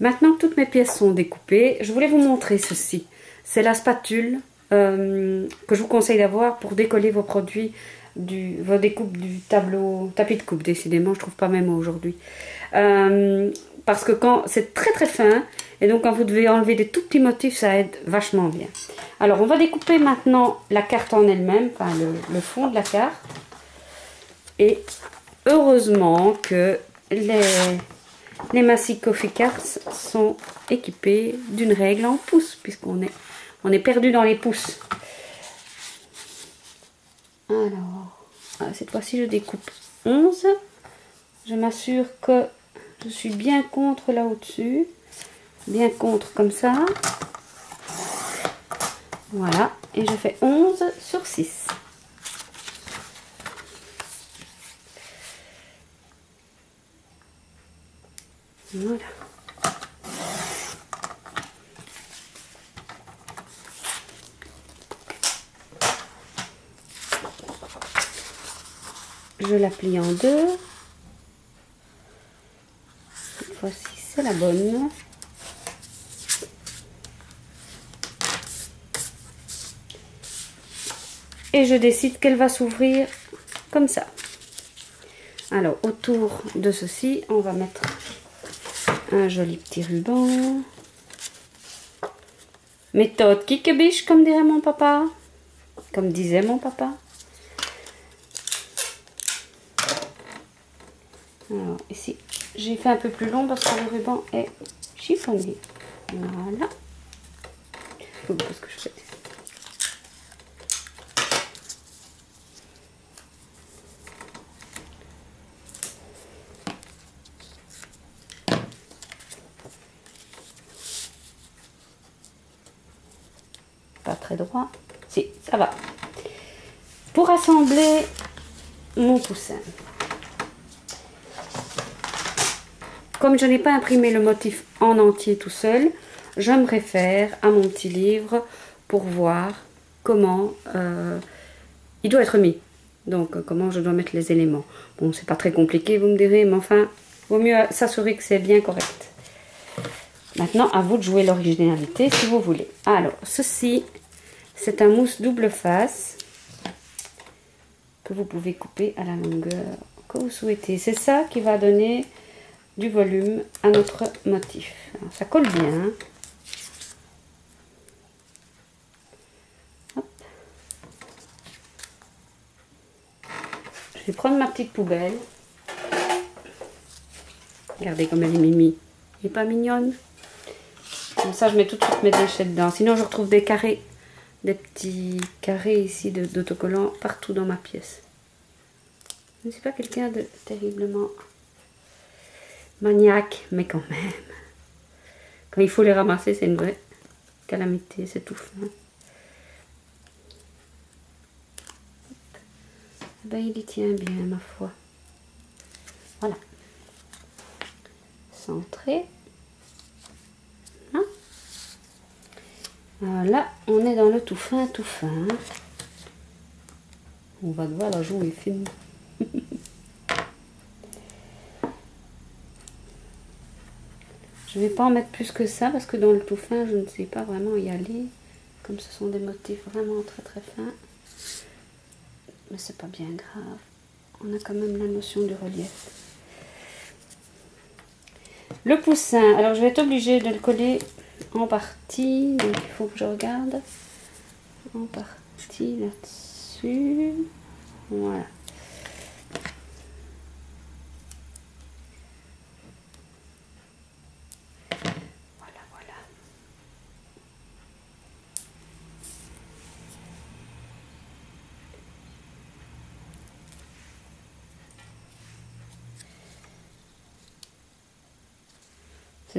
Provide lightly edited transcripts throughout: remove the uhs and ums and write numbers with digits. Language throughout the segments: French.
Maintenant que toutes mes pièces sont découpées, je voulais vous montrer ceci. C'est la spatule que je vous conseille d'avoir pour décoller vos produits, vos découpes du tableau, tapis de coupe, décidément, je trouve pas mes mots aujourd'hui. Parce que quand c'est très très fin, et donc quand vous devez enlever des tout petits motifs, ça aide vachement bien. Alors on va découper maintenant la carte en elle-même, enfin le fond de la carte. Et heureusement que les Massy Coffee Cards sont équipés d'une règle en pouces, puisqu'on est perdu dans les pouces. Alors, cette fois-ci je découpe 11. Je m'assure que je suis bien contre là au-dessus. Bien contre comme ça. Voilà. Et je fais 11 sur 6. Voilà. Je la plie en deux. Cette fois-ci, c'est la bonne. Et je décide qu'elle va s'ouvrir comme ça. Alors, autour de ceci, on va mettre un joli petit ruban. Méthode kickebiche, comme dirait mon papa. Comme disait mon papa. Alors, ici, j'ai fait un peu plus long parce que le ruban est chiffonné. Voilà. Qu'est-ce que je fais? Pas très droit. Si, ça va. Pour assembler mon coussin. Comme je n'ai pas imprimé le motif en entier tout seul, je me réfère à mon petit livre pour voir comment il doit être mis. Donc, comment je dois mettre les éléments. Bon, c'est pas très compliqué, vous me direz, mais enfin, vaut mieux s'assurer que c'est bien correct. Maintenant, à vous de jouer l'originalité si vous voulez. Alors, ceci, c'est un mousse double face que vous pouvez couper à la longueur que vous souhaitez. C'est ça qui va donner du volume à notre motif. Alors, ça colle bien. Hop. Je vais prendre ma petite poubelle. Regardez comme elle est mimi. Elle n'est pas mignonne. Comme ça, je mets tout de suite mes déchets dedans. Sinon, je retrouve des carrés, des petits carrés ici d'autocollants partout dans ma pièce. Je ne suis pas quelqu'un de terriblement maniaque, mais quand même. Quand il faut les ramasser, c'est une vraie calamité, c'est tout fin. Ben, il y tient bien, ma foi. Voilà. Centré. Hein? Voilà, on est dans le tout fin, tout fin. On va devoir la jouer fine. Je ne vais pas en mettre plus que ça parce que dans le tout fin, je ne sais pas vraiment y aller. Comme ce sont des motifs vraiment très très fins. Mais c'est pas bien grave. On a quand même la notion du relief. Le poussin, alors je vais être obligée de le coller en partie. Donc il faut que je regarde. En partie là-dessus. Voilà.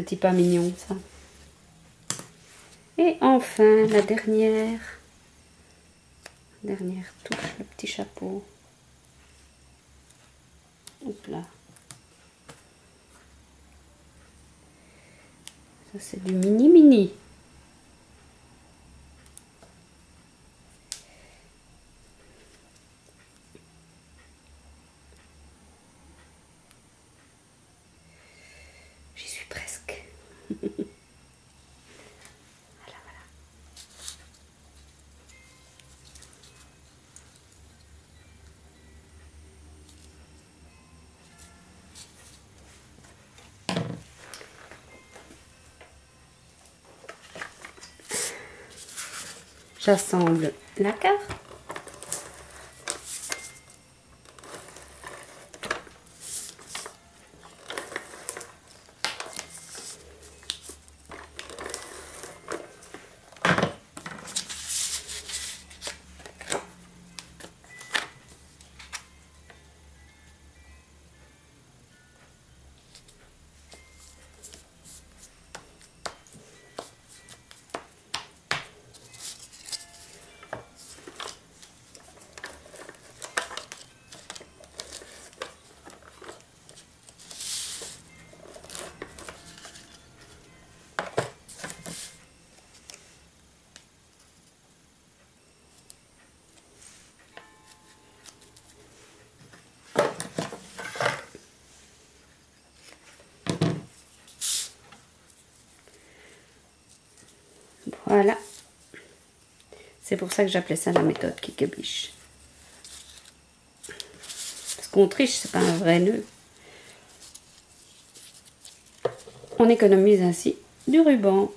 C'est pas mignon ça. Et enfin la dernière touche, le petit chapeau. Hop là. Ça c'est du mini mini. J'y suis presque. J'assemble la carte. Voilà. C'est pour ça que j'appelais ça la méthode Kikebiche. Parce qu'on triche, c'est pas un vrai nœud. On économise ainsi du ruban.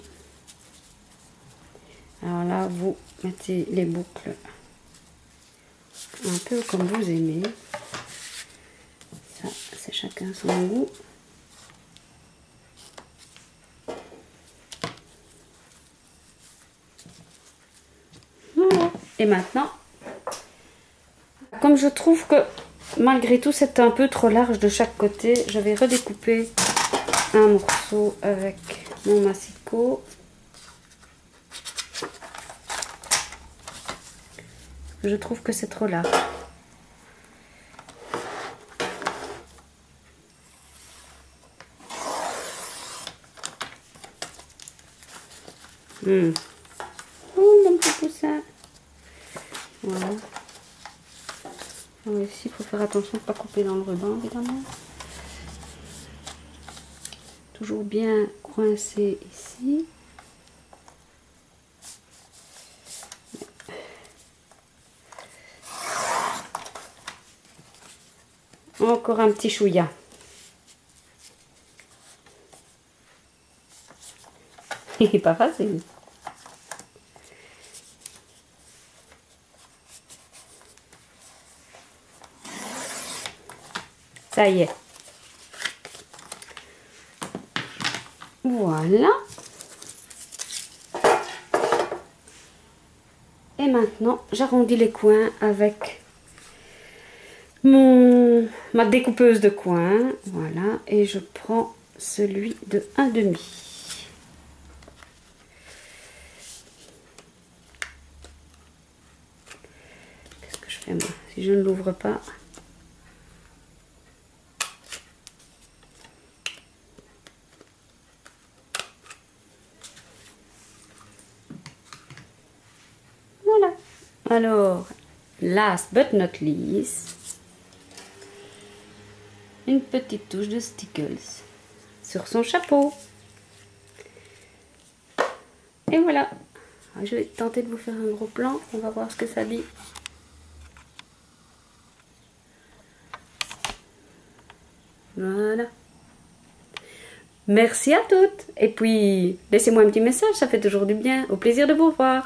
Alors là, vous mettez les boucles un peu comme vous aimez. Ça, c'est chacun son goût. Voilà. Et maintenant, comme je trouve que malgré tout c'est un peu trop large de chaque côté, je vais redécouper un morceau avec mon massicot. Je trouve que c'est trop large. Oh, mon petit poussin. Voilà. Alors ici, il faut faire attention de ne pas couper dans le ruban, évidemment. Toujours bien coincé ici. Encore un petit chouïa. Il n'est pas facile. Ça y est. Voilà. Et maintenant, j'arrondis les coins avec ma découpeuse de coins. Voilà. Et je prends celui de 1,5. Qu'est-ce que je fais moi? Si je ne l'ouvre pas... Voilà. Alors, last but not least, une petite touche de stickles sur son chapeau. Et voilà. Je vais tenter de vous faire un gros plan. On va voir ce que ça dit. Voilà. Merci à toutes. Et puis, laissez-moi un petit message, ça fait toujours du bien. Au plaisir de vous voir.